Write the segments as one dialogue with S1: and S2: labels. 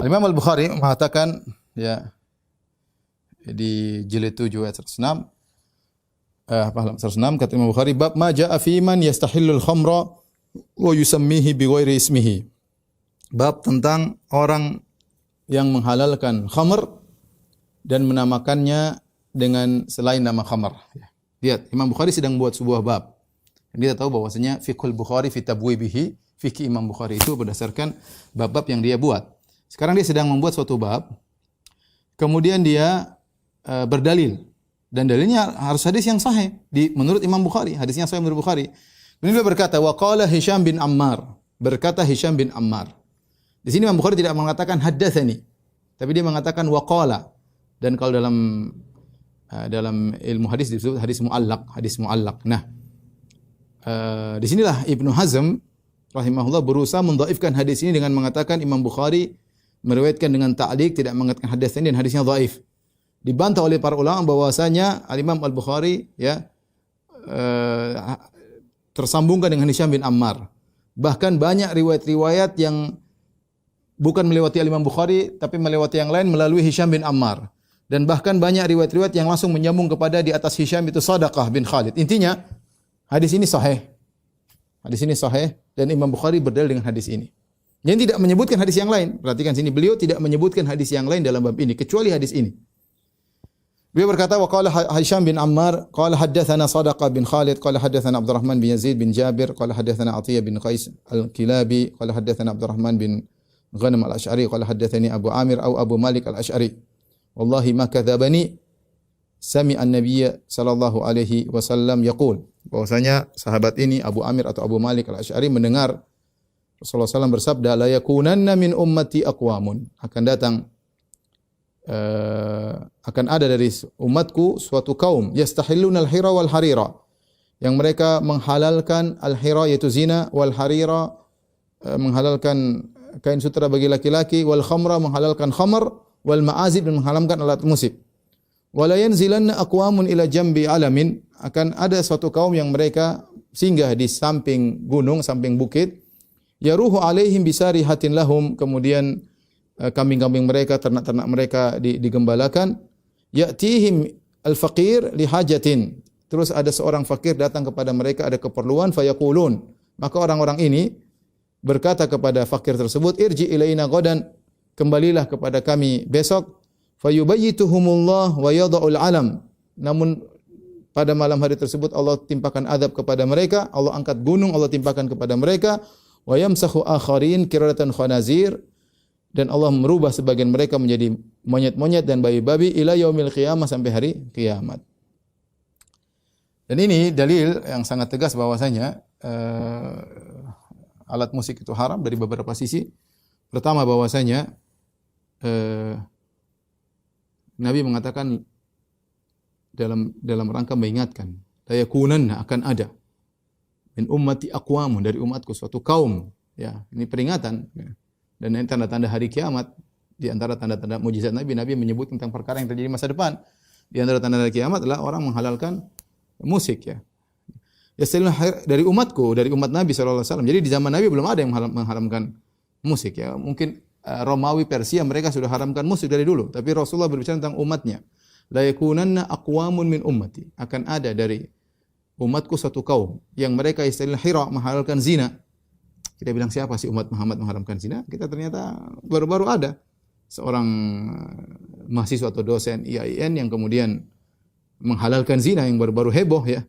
S1: Imam Al-Bukhari mengatakan ya di jilid 7 ayat 106 halaman 106 kata Imam Bukhari bab ma jaa fi man yastahillul khamra wa yusammihi bi ghairi ismihi. Bab tentang orang yang menghalalkan khamr dan menamakannya dengan selain nama khamr. Lihat, Imam Bukhari sedang buat sebuah bab. Dan kita tahu bahwasanya fiqhul Bukhari fi tabwibihi, fikih Imam Bukhari itu berdasarkan bab-bab yang dia buat. Sekarang dia sedang membuat suatu bab. Kemudian dia berdalil dan dalilnya harus hadis yang sahih menurut Imam Bukhari, hadisnya sahih menurut Bukhari. Kemudian dia berkata wa qala Hisham bin Ammar, berkata Hisham bin Ammar. Di sini Imam Bukhari tidak mengatakan haddatsani, tapi dia mengatakan wa qala. Dan kalau dalam ilmu hadis disebut hadis muallaq. Nah, di sinilah Ibnu Hazm rahimahullah berusaha mendhaifkan hadis ini dengan mengatakan Imam Bukhari meriwayatkan dengan ta'liq, tidak mengatakan haddatsani dan hadisnya dhaif. Dibantah oleh para ulama bahwasanya Al-Imam Al-Bukhari ya tersambungkan dengan Hisham bin Ammar. Bahkan banyak riwayat-riwayat yang bukan melewati Al-Imam Bukhari tapi melewati yang lain melalui Hisham bin Ammar. Dan bahkan banyak riwayat-riwayat yang langsung menyambung kepada di atas Hisham itu Sadaqah bin Khalid. Intinya hadis ini sahih. Hadis ini sahih dan Imam Bukhari berdalil dengan hadis ini. Yang tidak menyebutkan hadis yang lain. Perhatikan sini, beliau tidak menyebutkan hadis yang lain dalam bab ini kecuali hadis ini. Beliau berkata wa qala Hisham bin Ammar qala haddatsana Sadaqah bin Khalid qala haddatsana Abdurrahman bin Yazid bin Jabir qala haddatsana Atiyah bin Qais Al-Kilabi qala haddatsana Abdurrahman bin Ghanam Al-Asy'ari qala haddatsani Abu Amir atau Abu Malik Al-Asy'ari. Wallahi ma kadzabani sami'a an-nabiy sallallahu alaihi wasallam yaqul. Bahwasanya sahabat ini Abu Amir atau Abu Malik Al-Asy'ari mendengar Rasulullah SAW bersabda la yakunanna min ummati aqwamun, akan ada dari umatku suatu kaum yastahilluna al-hira wal harira, yang mereka menghalalkan al-hira yaitu zina, wal harira menghalalkan kain sutra bagi laki-laki, wal khamra menghalalkan khamr, wal ma'azib dan menghalalkan alat musik. Wala yanzilanna aqwamun ila jambi alamin, akan ada suatu kaum yang mereka singgah di samping gunung, samping bukit, yaruhu alaihim bisarihatin lahum, kemudian kambing-kambing mereka, ternak-ternak mereka digembalakan. Ya'tihim al-faqir li hajatin. Terus ada seorang fakir datang kepada mereka, ada keperluan, fayaqulun. Maka orang-orang ini berkata kepada fakir tersebut, irji ilaina ghadan, kembalilah kepada kami besok. Fayubayyituhumullah wa yada'ul alam. Namun pada malam hari tersebut Allah timpakan adab kepada mereka, Allah angkat gunung, Allah timpakan kepada mereka. Wa yamsahu akharin kiradatan khanazir, dan Allah merubah sebagian mereka menjadi monyet-monyet dan babi-babi ila yaumil qiyamah, sampai hari kiamat. Dan ini dalil yang sangat tegas bahwasanya alat musik itu haram dari beberapa sisi. Pertama bahwasanya Nabi mengatakan dalam rangka mengingatkan, la yakunanna, akan ada min ummati aqwamun, dari umatku suatu kaum, ya, ini peringatan ya. Dan ini tanda-tanda hari kiamat. Di antara tanda-tanda mukjizat Nabi menyebut tentang perkara yang terjadi masa depan. Di antara tanda hari kiamat adalah orang menghalalkan musik ya. Dari umatku, dari umat Nabi SAW. Jadi di zaman Nabi belum ada yang mengharamkan musik ya. Mungkin Romawi, Persia mereka sudah haramkan musik dari dulu. Tapi Rasulullah berbicara tentang umatnya. La yakunanna aqwamun min ummati, akan ada dari umatku satu kaum yang mereka istilah hira, menghalalkan zina. Kita bilang siapa sih umat Muhammad mengharamkan zina? Kita ternyata baru-baru ada seorang mahasiswa atau dosen IAIN yang kemudian menghalalkan zina, yang baru-baru heboh ya.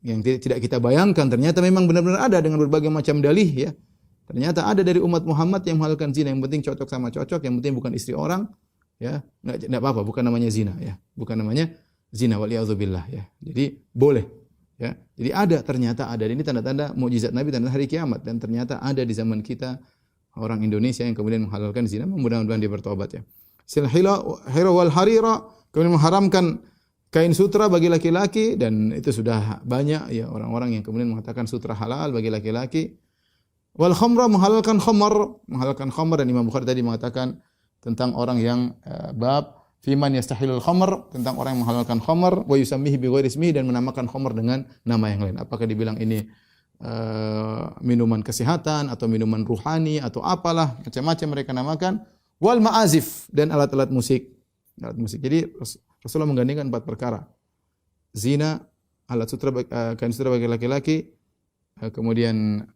S1: Yang tidak kita bayangkan, ternyata memang benar-benar ada dengan berbagai macam dalih ya. Ternyata ada dari umat Muhammad yang menghalalkan zina, yang penting cocok sama cocok, yang penting bukan istri orang ya. Enggak apa-apa, bukan namanya zina ya. Bukan namanya zina, waliyadzubillah ya. Jadi boleh. Ya, jadi ternyata ada. Ini tanda-tanda mukjizat Nabi, tanda hari kiamat, dan ternyata ada di zaman kita orang Indonesia yang kemudian menghalalkan zina. Mudah-mudahan dia bertobat ya. Silhila hira wal harira, kemudian mengharamkan kain sutra bagi laki-laki, dan itu sudah banyak ya orang-orang yang kemudian mengatakan sutra halal bagi laki-laki. Wal khamra, menghalalkan khamr, dan Imam Bukhari tadi mengatakan tentang orang yang bab fiman yastahilul khamr, tentang orang yang menghalalkan khamr, wa yusammihi bi ghairi ismihi, dan menamakan khamr dengan nama yang lain. Apakah dibilang ini minuman kesehatan atau minuman ruhani atau apalah, macam-macam mereka namakan. Wal ma'azif, dan alat-alat musik. Alat musik. Jadi Rasulullah menggandingkan 4 perkara. Zina, alat sutra, kain sutra bagi laki-laki, kemudian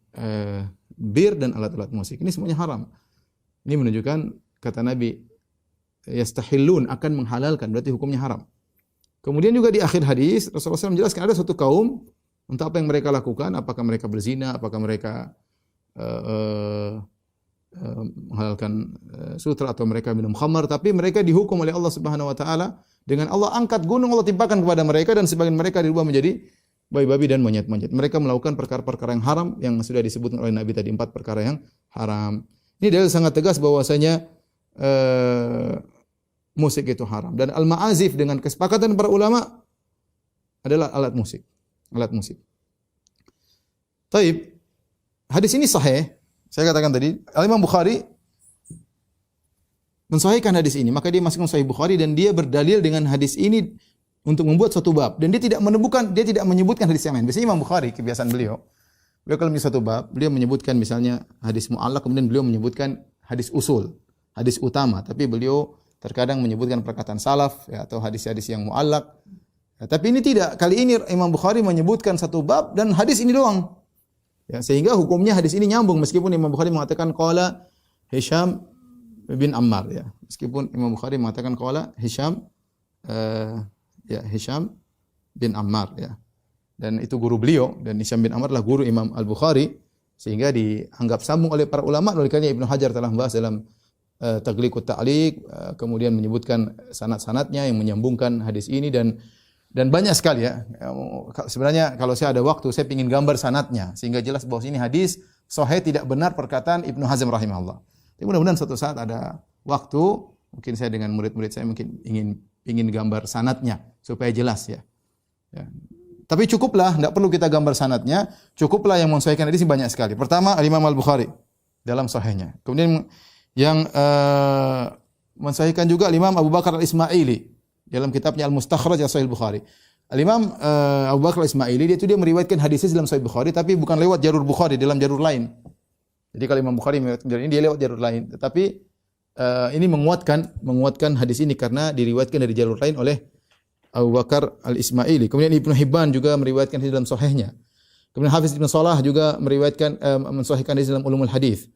S1: bir dan alat-alat musik. Ini semuanya haram. Ini menunjukkan kata Nabi, yastahillun, akan menghalalkan, berarti hukumnya haram. Kemudian juga di akhir hadis Rasulullah SAW menjelaskan ada suatu kaum, entah apa yang mereka lakukan, apakah mereka berzina, apakah mereka menghalalkan sutra atau mereka minum khamar, tapi mereka dihukum oleh Allah Subhanahu wa taala dengan Allah angkat gunung, Allah timpakan kepada mereka, dan sebagian mereka dirubah menjadi babi-babi dan monyet-monyet. Mereka melakukan perkara-perkara yang haram yang sudah disebutkan oleh Nabi tadi, 4 perkara yang haram. Ini dalil sangat tegas bahwasanya musik itu haram, dan al-ma'azif dengan kesepakatan para ulama adalah alat musik. Alat musik. Taib. Hadis ini sahih. Saya katakan tadi, Al-Imam Bukhari mensahihkan hadis ini, maka dia masukkan Sahih Bukhari dan dia berdalil dengan hadis ini untuk membuat suatu bab, dan dia tidak menyebutkan hadis yang lain. Biasanya Imam Bukhari, kebiasaan beliau kalau menyebut satu bab, beliau menyebutkan misalnya hadis mu'allaq, kemudian beliau menyebutkan hadis usul, hadis utama, tapi beliau terkadang menyebutkan perkataan salaf ya, atau hadis-hadis yang mu'allaq. Ya, tapi ini tidak. Kali ini Imam Bukhari menyebutkan satu bab dan hadis ini doang. Ya, sehingga hukumnya hadis ini nyambung meskipun Imam Bukhari mengatakan qala Hisham bin Ammar ya. Meskipun Imam Bukhari mengatakan qala Hisham Hisham bin Ammar ya. Dan itu guru beliau, dan Hisham bin Ammar adalah guru Imam Al-Bukhari, sehingga dianggap sambung oleh para ulama. Oleh karena Ibnu Hajar telah membahas dalam Taghliqut Ta'liq, kemudian menyebutkan sanad-sanadnya yang menyambungkan hadis ini, dan banyak sekali ya. Sebenarnya kalau saya ada waktu, saya ingin gambar sanadnya sehingga jelas bahwa ini hadis sahih, tidak benar perkataan Ibnu Hazm rahimahullah. Tapi mudah-mudahan suatu saat ada waktu, mungkin saya dengan murid-murid saya mungkin ingin gambar sanadnya supaya jelas ya. Ya. Tapi cukuplah, tidak perlu kita gambar sanadnya, cukuplah yang mensahihkan hadis ini banyak sekali. Pertama, Imam Al-Bukhari dalam sahihnya. Kemudian yang mensahihkan juga Imam Abu Bakar Al-Ismaili dalam kitabnya Al-Mustakhraj Sahih Bukhari. Al-Imam Abu Bakar Al-Ismaili dia meriwayatkan hadisnya dalam Sahih Bukhari, tapi bukan lewat jalur Bukhari, dalam jalur lain. Jadi kalau Imam Bukhari meriwayatkan jalur ini, dia lewat jalur lain. Tetapi ini menguatkan hadis ini karena diriwayatkan dari jalur lain oleh Abu Bakar Al-Ismaili. Kemudian Ibnu Hibban juga meriwayatkan hadis dalam sahihnya. Kemudian Hafiz Ibnu Shalah juga meriwayatkan mensahihkan hadis dalam Ulumul Hadis.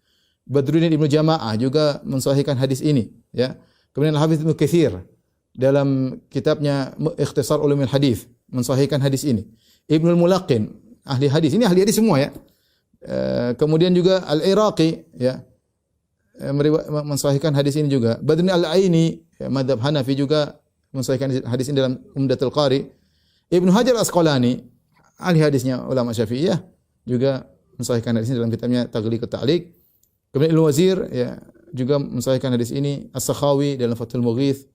S1: Badruddin Ibnu Jama'ah juga mensahihkan hadis ini ya. Kemudian Hafiz Ibnu Katsir dalam kitabnya Ikhtisar Ulumul Hadis mensahihkan hadis ini. Ibnul Mulaqin, ahli hadis. Ini ahli hadis semua ya. Kemudian juga Al-Iraqi ya, mensahihkan hadis ini juga. Badruddin Al-Aini ya, mazhab Hanafi juga mensahihkan hadis ini dalam Umdatul Qari. Ibnu Hajar Asqalani, ahli hadisnya ulama Syafi'iyah, juga mensahihkan hadis ini dalam kitabnya Taghliqut Ta'liq. Kemudian Ibnu Wazir ya juga mensahihkan hadis ini. As-Sakhawi dalam Fathul Mughith,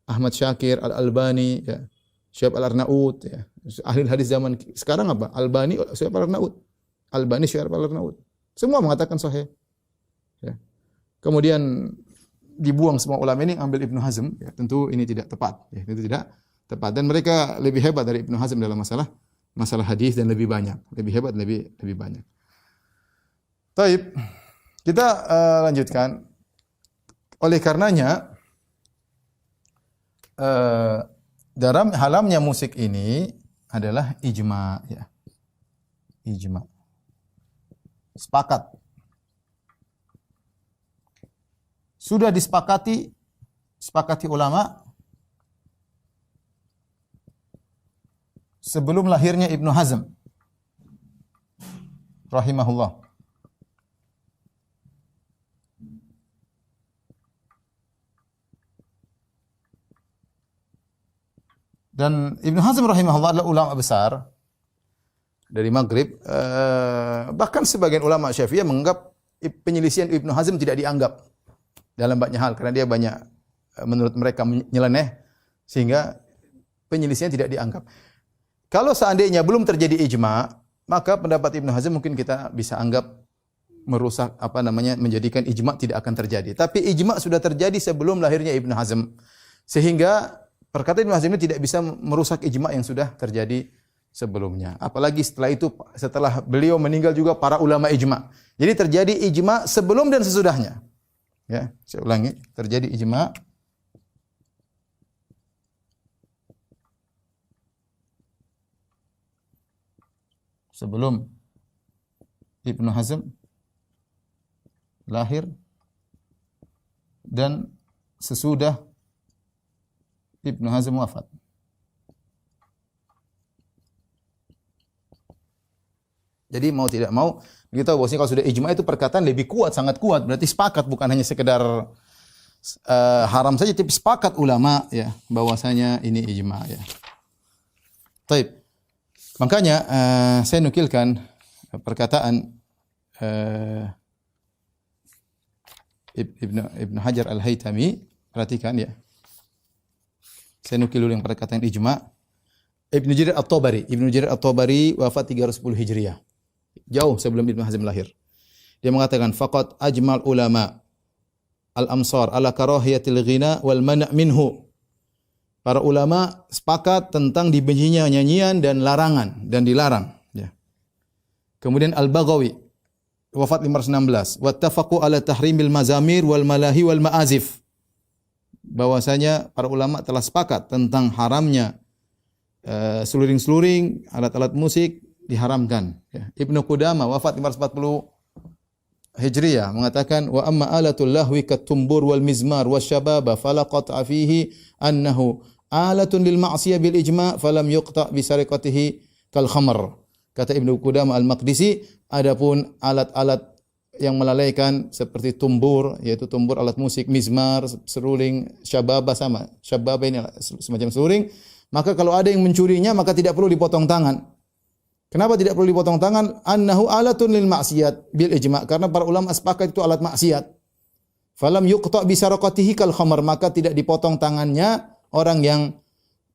S1: Ahmad Syakir, Al-Albani ya, Syuaib Al-Arnaud ya. Ahli hadis zaman sekarang apa? Albani, Syuaib Al-Arnaud. Albani, Syuaib Al-Arnaud. Semua mengatakan sahih. Ya. Kemudian dibuang semua ulama ini, ambil Ibnu Hazm ya, tentu ini tidak tepat ya, itu tidak tepat, dan mereka lebih hebat dari Ibnu Hazm dalam masalah hadis, dan lebih banyak, lebih hebat, lebih banyak. Taib, kita lanjutkan. Oleh karenanya dalam haramnya musik ini adalah ijma ya. Ijma. Sepakat. Sudah disepakati ulama sebelum lahirnya Ibnu Hazm rahimahullah. Dan Ibnu Hazm rahimahullah adalah ulama besar dari Maghrib. Bahkan sebagian ulama Syafi'iyah menganggap penyelisihan Ibnu Hazm tidak dianggap dalam banyak hal, karena dia banyak menurut mereka nyeleneh, sehingga penyelisihan tidak dianggap. Kalau seandainya belum terjadi ijma, maka pendapat Ibnu Hazm mungkin kita bisa anggap merusak menjadikan ijma tidak akan terjadi. Tapi ijma sudah terjadi sebelum lahirnya Ibnu Hazm, sehingga perkataan Ibnu Hazm ini tidak bisa merusak ijma yang sudah terjadi sebelumnya. Apalagi setelah beliau meninggal juga para ulama ijma. Jadi terjadi ijma sebelum dan sesudahnya. Ya, saya ulangi, terjadi ijma' sebelum Ibnu Hazm lahir dan sesudah Ibnu Hazm wafat. Jadi mau tidak mau kita tahu bahwasanya kalau sudah ijma itu perkataan lebih kuat, sangat kuat. Berarti sepakat, bukan hanya sekedar haram saja, tapi sepakat ulama ya bahwasanya ini ijma ya. Baik. Makanya saya nukilkan perkataan Ibnu Hajar Al-Haytami. Perhatikan ya. Saya nukil dulu yang perkataan ijma. Ibnu Jarir At-Tabari wafat 310 Hijriah. Jauh sebelum Ibnu Hazm lahir. Dia mengatakan faqat ajmal ulama al-amsar ala karahiyatil ghina wal man' minhu. Para ulama sepakat tentang dibencinya nyanyian dan larangan dan dilarang ya. Kemudian Al-Baghawi wafat 516, wattafaqu ala tahrimil mazamir wal malahi wal ma'azif. Bahwasanya para ulama telah sepakat tentang haramnya seluring-seluring, alat-alat musik diharamkan. Ya. Ibnu Qudamah wafat 540 Hijriyah mengatakan wa amma alatul lahwi katumbur wal mizmar wasyababa fala qat'a fihi annahu alatun lil ma'siyah bil ijma' falam yuqta' bi sariqatihi kal khamr. Kata Ibnu Qudamah Al-Maqdisi, adapun alat-alat yang melalaikan seperti tumbur, yaitu tumbur alat musik, mizmar, seruling, syababa sama. Syababa ini semacam seruling, maka kalau ada yang mencurinya maka tidak perlu dipotong tangan. Kenapa tidak perlu dipotong tangan? Annahu alatun lil maksiyat bil ijma', karena para ulama sepakat itu alat maksiat. Falam yuqta' bi saraqatihi kal khamr, maka tidak dipotong tangannya orang yang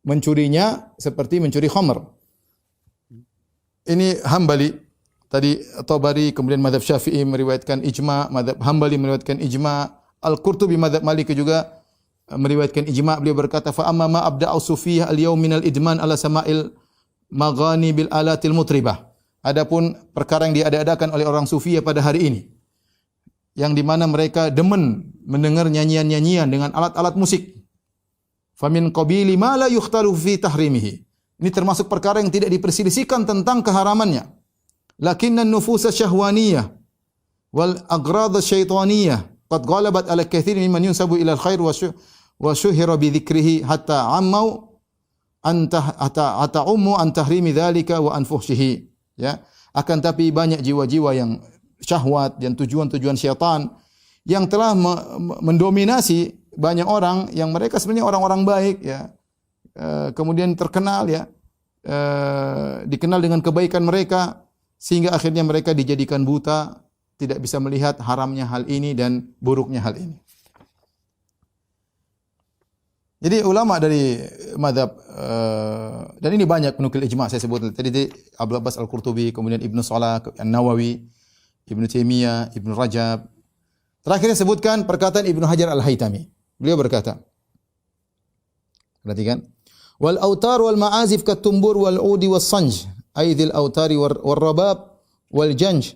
S1: mencurinya seperti mencuri khamr. Ini Hambali, tadi Tabari, kemudian mazhab Syafi'i meriwayatkan ijma', mazhab Hambali meriwayatkan ijma', Al-Qurtubi mazhab Maliki juga meriwayatkan ijma'. Beliau berkata fa amma ma abda'u sufiyah al-yaum min al-idman ala sama'il maghani bil alatil mutribah. Adapun perkara yang diada-adakan oleh orang Sufiyah pada hari ini, yang di mana mereka demen mendengar nyanyian-nyanyian dengan alat-alat musik. Famin qabili ma la yukhtalu fi tahrimihi. Ini termasuk perkara yang tidak diperselisihkan tentang keharamannya. Lakinnan nufusa syahwaniyah wal aghrad syaitaniyah qad ghalabat ala katsir mimman yunsabu ila al-khair wa syuhira bi dzikrihi hatta ammau anta ummu an tahrimi dzalika wa an fuhshihi, ya. Akan tapi banyak jiwa-jiwa yang syahwat dan tujuan-tujuan syaitan yang telah mendominasi banyak orang yang mereka sebenarnya orang-orang baik ya. Kemudian terkenal ya, dikenal dengan kebaikan mereka sehingga akhirnya mereka dijadikan buta, tidak bisa melihat haramnya hal ini dan buruknya hal ini. Jadi ulama dari mazhab dan ini banyak penukil ijma' saya sebut tadi Abdul Abbas Al-Qurtubi, kemudian Ibnu Salah, An-Nawawi, Ibnu Taimiyah, Ibnu Rajab. Terakhir saya sebutkan perkataan Ibnu Hajar Al-Haytami. Beliau berkata, perhatikan, wal autar wal ma'azif katumbur wal udi was sanj, aidil autari wal rabab wal janj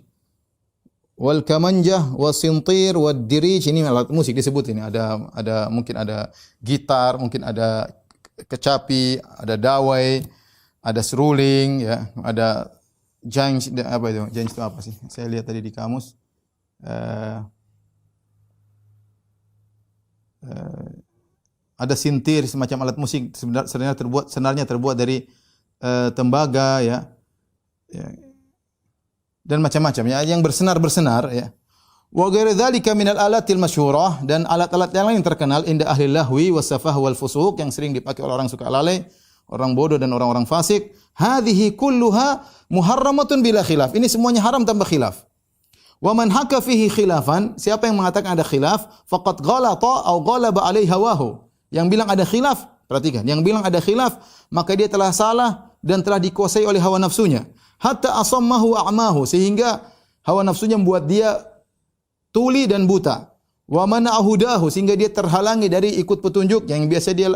S1: wal kamanjah wasintir wad dirij. Ini alat musik disebut ini, ada mungkin ada gitar, mungkin ada kecapi, ada dawai, ada seruling ya, ada janj, apa itu? Janj itu apa sih? Saya lihat tadi di kamus. Ada sintir, semacam alat musik sebenarnya terbuat dari tembaga ya. Dan macam-macam ya, yang bersenar-bersenar ya. Wa ghairu dzalika minal alatil masyhurah, dan alat-alat yang lain terkenal inda ahli lahwi wasafah wal fusuq, yang sering dipakai oleh orang suka lalai, orang bodoh dan orang-orang fasik. Hadhihi kulluha muharramatun bila khilaf. Ini semuanya haram tanpa khilaf. Wa man haka fihi khilafan, siapa yang mengatakan ada khilaf, faqad ghalata aw ghalaba alaihi hawahu. Yang bilang ada khilaf, perhatikan, yang bilang ada khilaf, maka dia telah salah dan telah dikuasai oleh hawa nafsunya. Hatta asammahu a'mahu, sehingga hawa nafsunya membuat dia tuli dan buta. Wa mana'ahu dahu, sehingga dia terhalangi dari ikut petunjuk yang biasa dia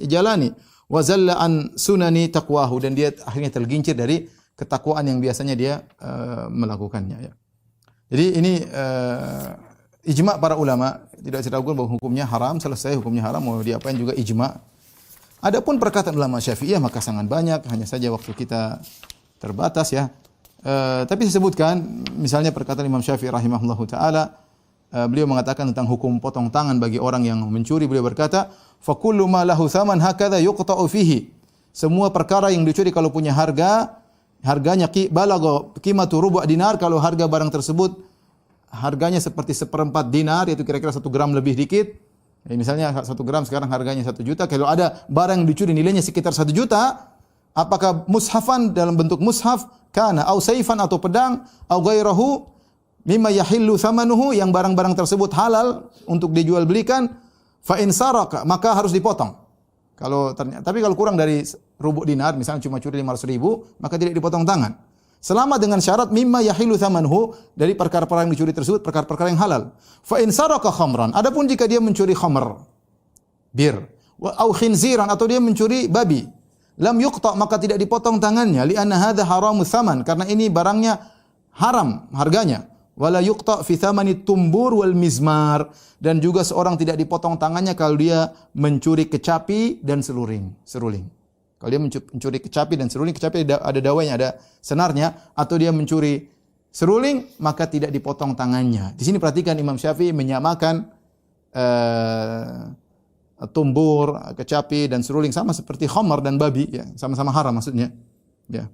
S1: jalani. Wa zalla an sunani taqwahu, dan dia akhirnya tergincir dari ketakwaan yang biasanya dia melakukannya ya. Jadi ini ijma' para ulama tidak diragukan bahwa hukumnya haram, selesai hukumnya haram, mau diapain juga ijma. Adapun perkataan ulama Syafi'iyah maka sangat banyak, hanya saja waktu kita terbatas ya. Tapi disebutkan misalnya perkataan Imam Syafi'i rahimahullahu taala, beliau mengatakan tentang hukum potong tangan bagi orang yang mencuri, beliau berkata, "Fa kullu ma lahu thaman hakadha yuqta'u fihi." Semua perkara yang dicuri kalau punya harga, harganya balagha qimatu rubu' dinar, kalau harga barang tersebut harganya seperti 1/4 dinar, yaitu kira-kira 1 gram lebih dikit. Ya, misalnya 1 gram sekarang harganya 1 juta. Kalau ada barang yang dicuri nilainya sekitar 1 juta, apakah mushafan dalam bentuk mushaf, kana au saifan atau pedang, au ghairahu mimma yahillu thamanuhu, yang barang-barang tersebut halal untuk dijual belikan, fa in saraka maka harus dipotong. Tapi kalau kurang dari rubu' dinar, misalnya cuma curi 500.000, maka tidak dipotong tangan. Selama dengan syarat mimma yahillu thamanuhu, dari perkara-perkara yang dicuri tersebut perkara-perkara yang halal. Fa in saraka khamran, adapun jika dia mencuri khamr, bir, au khinziran, atau dia mencuri babi, lam yuqta, maka tidak dipotong tangannya, li anna hadza haramu tsaman, karena ini barangnya haram harganya. Wala yuqta fi tsamani tumbur wal mizmar, dan juga seorang tidak dipotong tangannya kalau dia mencuri kecapi dan seruling. Kalau dia mencuri kecapi dan seruling, kecapi ada dawanya, ada senarnya, atau dia mencuri seruling, maka tidak dipotong tangannya. Di sini perhatikan Imam Syafi'i menyamakan tumbur, kecapi dan seruling sama seperti khamar dan babi, ya, sama-sama haram maksudnya. Ya.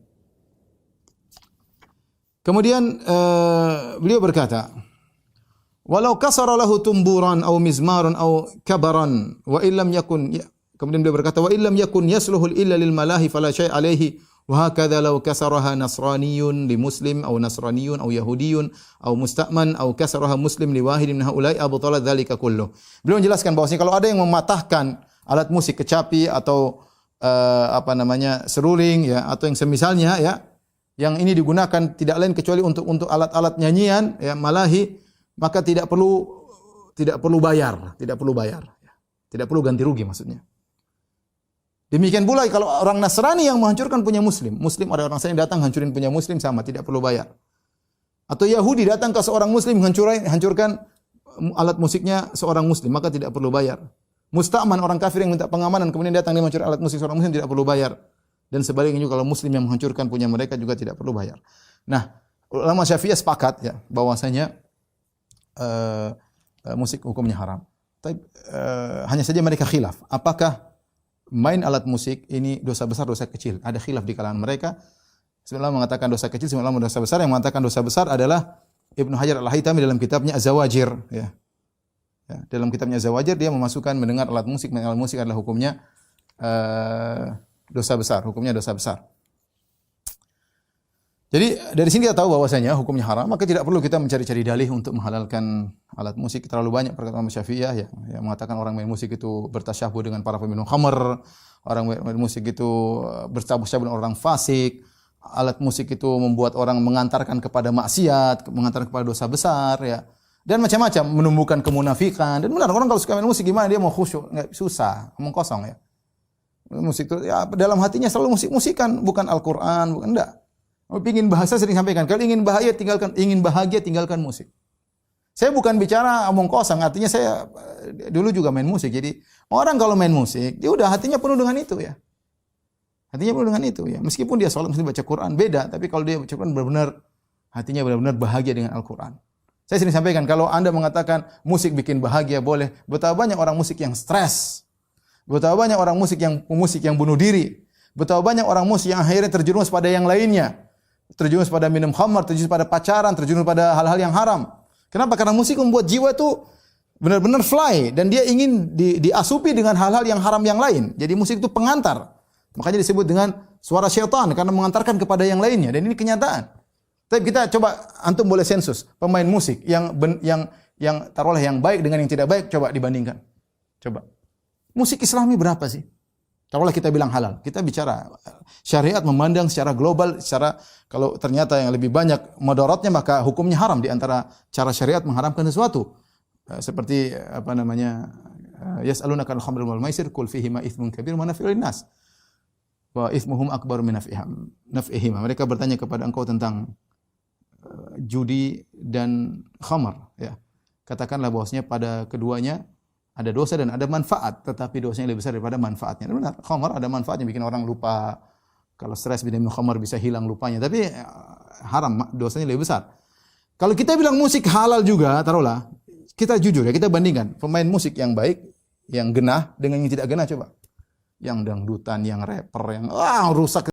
S1: Kemudian beliau berkata, walau kasara lahu tumburan aw mizmaran aw kabaran wa illam yakun, kemudian beliau berkata, wa illam yakun yasluhul illa lil malahi fala syai' alaihi wa hakadha law kasaraha nasraniyun li muslim aw nasraniyun aw yahudiyun aw musta'man aw kasaraha muslim li wahidin min haula'i abtala dzalika kullu. Beliau menjelaskan bahwasanya kalau ada yang mematahkan alat musik kecapi atau seruling, ya, atau yang semisalnya, ya, yang ini digunakan tidak lain kecuali untuk alat-alat nyanyian, ya, malahi, maka tidak perlu bayar, tidak perlu ganti rugi maksudnya. Demikian pula kalau orang Nasrani yang menghancurkan punya Muslim ada orang Nasrani yang datang hancurin punya Muslim, sama, tidak perlu bayar. Atau Yahudi datang ke seorang Muslim hancurkan alat musiknya seorang Muslim, maka tidak perlu bayar. Musta'man, orang kafir yang minta pengamanan, kemudian datang dia menghancurkan alat musik seorang Muslim, tidak perlu bayar. Dan sebaliknya juga kalau Muslim yang menghancurkan punya mereka juga tidak perlu bayar. Nah, ulama Syafi'iyah sepakat, ya, bahwasanya musik hukumnya haram. Tapi hanya saja mereka khilaf, apakah main alat musik ini dosa besar, dosa kecil? Ada khilaf di kalangan mereka. Sebenarnya mengatakan dosa kecil, sebenarnya dosa besar. Yang mengatakan dosa besar adalah Ibnu Hajar Al-Haytami dalam kitabnya Az-Zawajir, ya. Ya, dalam kitabnya Az-Zawajir dia memasukkan mendengar alat musik adalah hukumnya dosa besar, hukumnya dosa besar. Jadi dari sini kita tahu bahwasanya hukumnya haram, maka tidak perlu kita mencari-cari dalih untuk menghalalkan alat musik. Terlalu banyak perkataan Syafi'iyah, ya, yang mengatakan orang main musik itu bertasyabbuh dengan para peminum khamr, orang main musik itu bertasyabbuh dengan orang fasik, alat musik itu membuat orang mengantarkan kepada maksiat, mengantarkan kepada dosa besar, ya. Dan macam-macam, menumbuhkan kemunafikan. Dan benar, orang kalau suka main musik gimana dia mau khusyuk? Enggak, susah, ngomong kosong, ya. Musik itu, ya, dalam hatinya selalu musik-musikan, bukan Al-Qur'an, bukan, enggak. Kalau ingin bahasa sering sampaikan, kalau ingin bahagia tinggalkan musik. Saya bukan bicara omong kosong, artinya saya dulu juga main musik. Jadi orang kalau main musik, dia udah hatinya penuh dengan itu, ya. Hatinya penuh dengan itu, ya. Meskipun dia sholat, mesti baca Quran, beda. Tapi kalau dia baca Quran benar-benar hatinya benar-benar bahagia dengan Al-Quran. Saya sering sampaikan, kalau Anda mengatakan musik bikin bahagia, boleh. Betapa banyak orang musik yang stres. Betapa banyak orang musik yang bunuh diri. Betapa banyak orang musik yang akhirnya terjerumus pada yang lainnya. Terjerumus pada minum khamar, terjerumus pada pacaran, terjerumus pada hal-hal yang haram. Kenapa? Karena musik membuat jiwa itu benar-benar fly, dan dia ingin diasupi dengan hal-hal yang haram yang lain. Jadi musik itu pengantar. Makanya disebut dengan suara syaitan, karena mengantarkan kepada yang lainnya, dan ini kenyataan. Tapi kita coba, antum boleh sensus pemain musik yang taruhlah yang baik dengan yang tidak baik, coba dibandingkan. Coba. Musik Islami berapa sih? Taruhlah kita bilang halal. Kita bicara syariat memandang secara global, kalau ternyata yang lebih banyak mudaratnya, maka hukumnya haram. Di antara cara syariat mengharamkan sesuatu. Seperti yas'alunaka al-khamri wal maisir qul fihima itsmun kabir wa nafi'un linnas wa itsmuhum akbaru min naf'ihima. Mereka bertanya kepada engkau tentang judi dan khamar, ya. katakanlah bahwasanya pada keduanya ada dosa dan ada manfaat, tetapi dosanya lebih besar daripada manfaatnya. Benar, khamar ada manfaatnya, bikin orang lupa. Kalau stres minum khamar bisa hilang lupanya, tapi haram, dosanya lebih besar. Kalau kita bilang musik halal juga, taruhlah, kita jujur ya, kita bandingkan pemain musik yang baik, yang genah dengan yang tidak genah, coba. Yang dangdutan, yang rapper, yang rusak